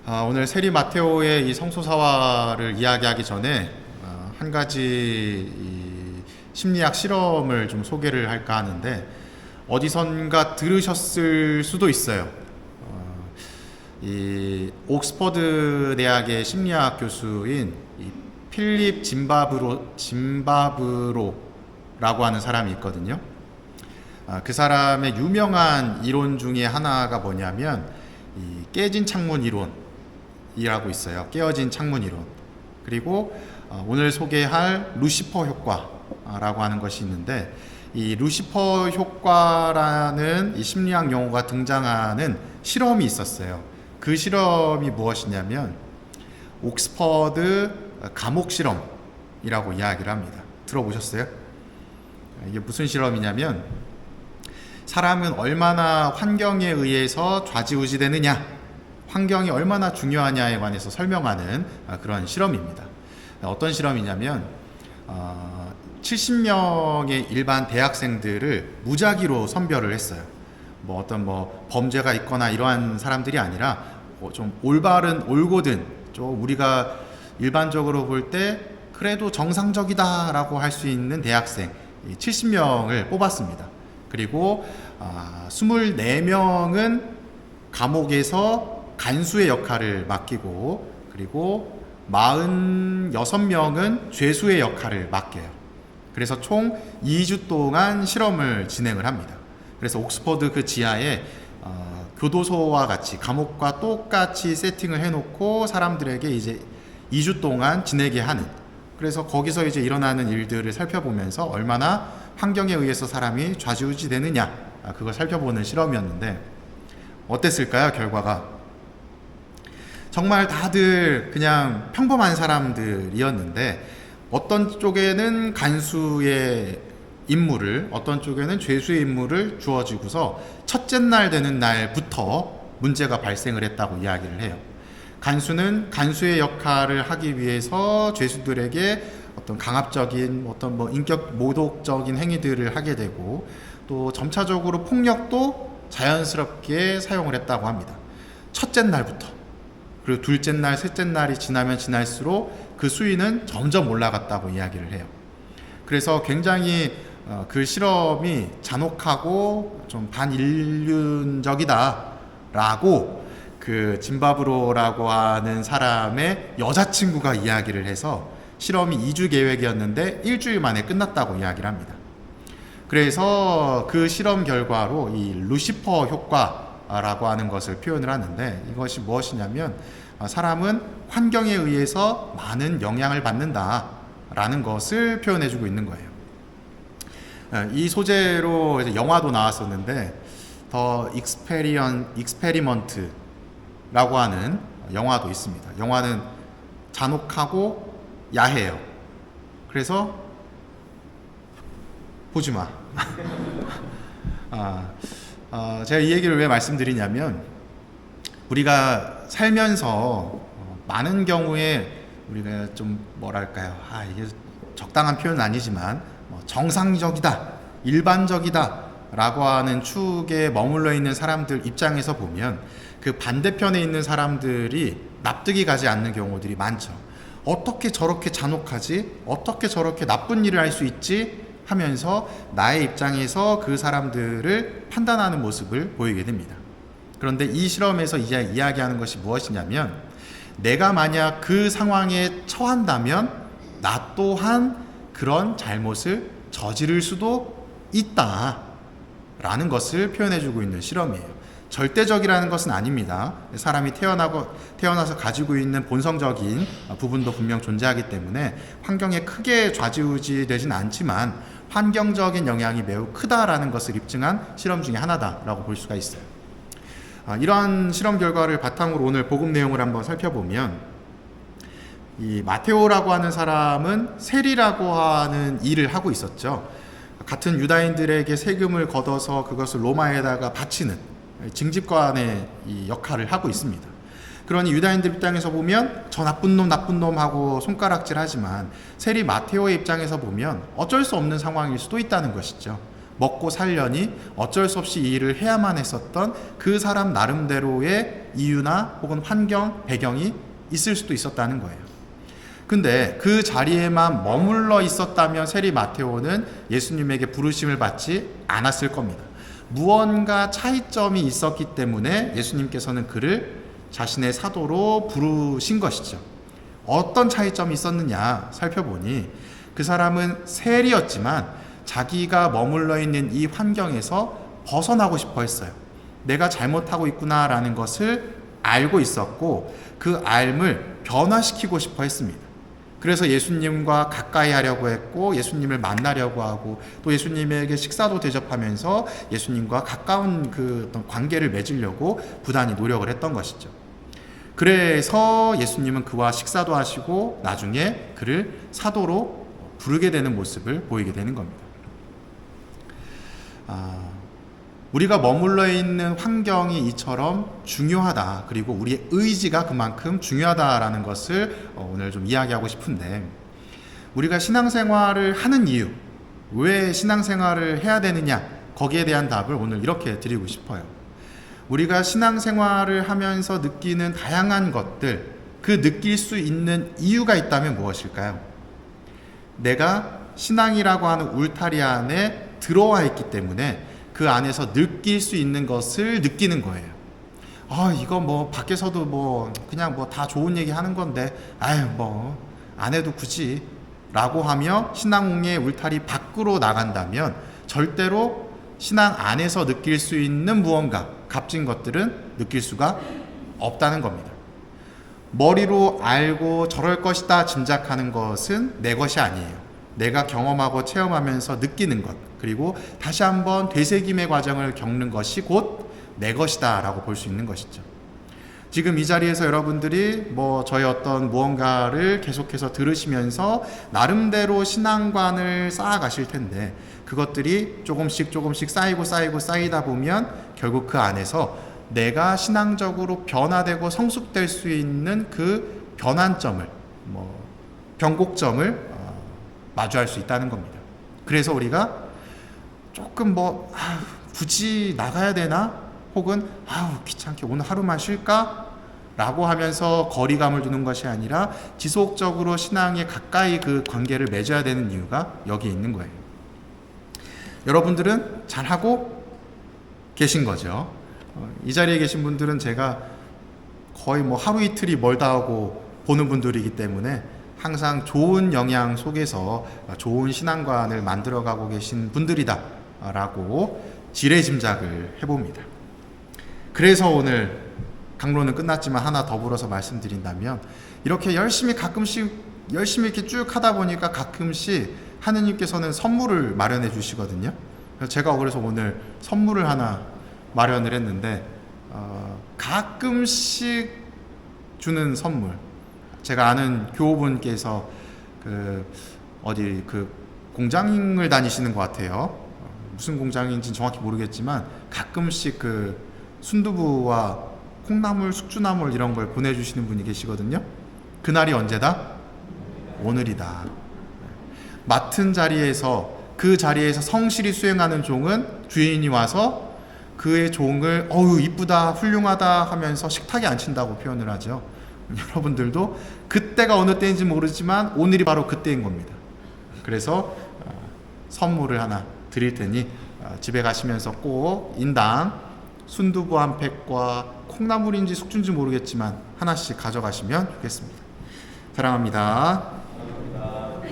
오늘 세리 마테오의 이 성소사화를 이야기하기 전에 한 가지 이 심리학 실험을 좀 소개를 할까 하는데, 어디선가 들으셨을 수도 있어요. 이 옥스퍼드 대학의 심리학 교수인 이 필립 짐바브로라고 하는 사람이 있거든요. 그 사람의 유명한 이론 중에 하나가 뭐냐면 이 깨진 창문 이론이라고 있어요. 깨어진 창문 이론. 그리고 오늘 소개할 루시퍼 효과라고 하는 것이 있는데, 이 루시퍼 효과라는 이 심리학 용어가 등장하는 실험이 있었어요. 그 실험이 무엇이냐면 옥스퍼드 감옥 실험이라고 이야기를 합니다. 들어보셨어요? 이게 무슨 실험이냐면, 사람은 얼마나 환경에 의해서 좌지우지되느냐, 환경이 얼마나 중요하냐에 관해서 설명하는 그런 실험입니다. 어떤 실험이냐면 70명의 일반 대학생들을 무작위로 선별을 했어요. 어떤 범죄가 있거나 이러한 사람들이 아니라 좀 올고든 좀 우리가 일반적으로 볼 때 그래도 정상적이다라고 할 수 있는 대학생 70명을 뽑았습니다. 그리고 24명은 감옥에서 간수의 역할을 맡기고, 그리고 46명은 죄수의 역할을 맡겨요. 그래서 총 2주 동안 실험을 진행을 합니다. 그래서 옥스퍼드 그 지하에 교도소와 같이, 감옥과 똑같이 세팅을 해놓고 사람들에게 이제 2주 동안 지내게 하는, 그래서 거기서 이제 일어나는 일들을 살펴보면서 얼마나 환경에 의해서 사람이 좌지우지 되느냐, 그걸 살펴보는 실험이었는데, 어땠을까요? 결과가 정말 다들 그냥 평범한 사람들이었는데, 어떤 쪽에는 간수의 임무를, 어떤 쪽에는 죄수의 임무를 주어지고서 첫째 날 되는 날부터 문제가 발생을 했다고 이야기를 해요. 간수는 간수의 역할을 하기 위해서 죄수들에게 어떤 강압적인 인격 모독적인 행위들을 하게 되고, 또 점차적으로 폭력도 자연스럽게 사용을 했다고 합니다. 첫째 날부터. 그리고 둘째 날, 셋째 날이 지나면 지날수록 그 수위는 점점 올라갔다고 이야기를 해요. 그래서 굉장히 그 실험이 잔혹하고 좀 반인륜적이다라고 그 짐바브로라고 하는 사람의 여자친구가 이야기를 해서, 실험이 2주 계획이었는데 일주일 만에 끝났다고 이야기를 합니다. 그래서 그 실험 결과로 이 루시퍼 효과라고 하는 것을 표현을 하는데, 이것이 무엇이냐면 사람은 환경에 의해서 많은 영향을 받는다라는 것을 표현해주고 있는 거예요. 이 소재로 이제 영화도 나왔었는데, 더 익스페리먼트라고 하는 영화도 있습니다. 영화는 잔혹하고 야해요. 그래서 보지 마. 제가 이 얘기를 왜 말씀드리냐면, 우리가 살면서 많은 경우에 우리가 좀 뭐랄까요, 이게 적당한 표현은 아니지만 정상적이다, 일반적이다 라고 하는 축에 머물러 있는 사람들 입장에서 보면 그 반대편에 있는 사람들이 납득이 가지 않는 경우들이 많죠. 어떻게 저렇게 잔혹하지? 어떻게 저렇게 나쁜 일을 할 수 있지? 하면서 나의 입장에서 그 사람들을 판단하는 모습을 보이게 됩니다. 그런데 이 실험에서 이야기하는 것이 무엇이냐면, 내가 만약 그 상황에 처한다면 나 또한 그런 잘못을 저지를 수도 있다라는 것을 표현해주고 있는 실험이에요. 절대적이라는 것은 아닙니다. 사람이 태어나서 가지고 있는 본성적인 부분도 분명 존재하기 때문에 환경에 크게 좌지우지 되진 않지만 환경적인 영향이 매우 크다라는 것을 입증한 실험 중에 하나다라고 볼 수가 있어요. 이러한 실험 결과를 바탕으로 오늘 복음 내용을 한번 살펴보면, 이 마테오라고 하는 사람은 세리라고 하는 일을 하고 있었죠. 같은 유다인들에게 세금을 걷어서 그것을 로마에다가 바치는 징집관의 이 역할을 하고 있습니다. 그러니 유다인들 입장에서 보면 저 나쁜 놈 하고 손가락질 하지만, 세리 마테오의 입장에서 보면 어쩔 수 없는 상황일 수도 있다는 것이죠. 먹고 살려니 어쩔 수 없이 이 일을 해야만 했었던 그 사람 나름대로의 이유나 혹은 환경, 배경이 있을 수도 있었다는 거예요. 근데 그 자리에만 머물러 있었다면 세리 마테오는 예수님에게 부르심을 받지 않았을 겁니다. 무언가 차이점이 있었기 때문에 예수님께서는 그를 자신의 사도로 부르신 것이죠. 어떤 차이점이 있었느냐 살펴보니 그 사람은 세리였지만 자기가 머물러 있는 이 환경에서 벗어나고 싶어 했어요. 내가 잘못하고 있구나라는 것을 알고 있었고 그 알을 변화시키고 싶어 했습니다. 그래서 예수님과 가까이 하려고 했고 예수님을 만나려고 하고 또 예수님에게 식사도 대접하면서 예수님과 가까운 그 어떤 관계를 맺으려고 부단히 노력을 했던 것이죠. 그래서 예수님은 그와 식사도 하시고 나중에 그를 사도로 부르게 되는 모습을 보이게 되는 겁니다. 우리가 머물러 있는 환경이 이처럼 중요하다. 그리고 우리의 의지가 그만큼 중요하다라는 것을 오늘 좀 이야기하고 싶은데, 우리가 신앙생활을 하는 이유, 왜 신앙생활을 해야 되느냐, 거기에 대한 답을 오늘 이렇게 드리고 싶어요. 우리가 신앙생활을 하면서 느끼는 다양한 것들, 그 느낄 수 있는 이유가 있다면 무엇일까요? 내가 신앙이라고 하는 울타리 안에 들어와 있기 때문에 그 안에서 느낄 수 있는 것을 느끼는 거예요. 이거 뭐 밖에서도 뭐 그냥 뭐 다 좋은 얘기 하는 건데 뭐 안 해도 굳이 라고 하며 신앙의 울타리 밖으로 나간다면 절대로 신앙 안에서 느낄 수 있는 무언가, 값진 것들은 느낄 수가 없다는 겁니다. 머리로 알고 저럴 것이다 짐작하는 것은 내 것이 아니에요. 내가 경험하고 체험하면서 느끼는 것, 그리고 다시 한번 되새김의 과정을 겪는 것이 곧 내 것이다 라고 볼 수 있는 것이죠. 지금 이 자리에서 여러분들이 저의 어떤 무언가를 계속해서 들으시면서 나름대로 신앙관을 쌓아가실 텐데, 그것들이 조금씩 쌓이다 보면 결국 그 안에서 내가 신앙적으로 변화되고 성숙될 수 있는 그 변환점을, 변곡점을 마주할 수 있다는 겁니다. 그래서 우리가 조금 굳이 나가야 되나? 혹은 귀찮게 오늘 하루만 쉴까? 라고 하면서 거리감을 두는 것이 아니라 지속적으로 신앙에 가까이 그 관계를 맺어야 되는 이유가 여기에 있는 거예요. 여러분들은 잘하고 계신 거죠. 이 자리에 계신 분들은 제가 거의 하루 이틀이 멀다 하고 보는 분들이기 때문에 항상 좋은 영향 속에서 좋은 신앙관을 만들어가고 계신 분들이다 라고 지레짐작을 해봅니다. 그래서 오늘 강론은 끝났지만 하나 더불어서 말씀드린다면, 이렇게 열심히 이렇게 쭉 하다 보니까 가끔씩 하느님께서는 선물을 마련해 주시거든요. 제가 그래서 오늘 선물을 하나 마련을 했는데, 가끔씩 주는 선물, 제가 아는 교우분께서 어디 공장을 다니시는 것 같아요. 무슨 공장인지는 정확히 모르겠지만 가끔씩 순두부와 콩나물, 숙주나물 이런 걸 보내주시는 분이 계시거든요. 그날이 언제다? 오늘이다. 맡은 자리에서, 그 자리에서 성실히 수행하는 종은 주인이 와서 그의 종을 이쁘다, 훌륭하다 하면서 식탁에 앉힌다고 표현을 하죠. 여러분들도 그때가 어느 때인지 모르지만 오늘이 바로 그때인 겁니다. 그래서 선물을 하나 드릴 테니 집에 가시면서 꼭 인당 순두부 한 팩과 콩나물인지 숙주인지 모르겠지만 하나씩 가져가시면 좋겠습니다. 사랑합니다.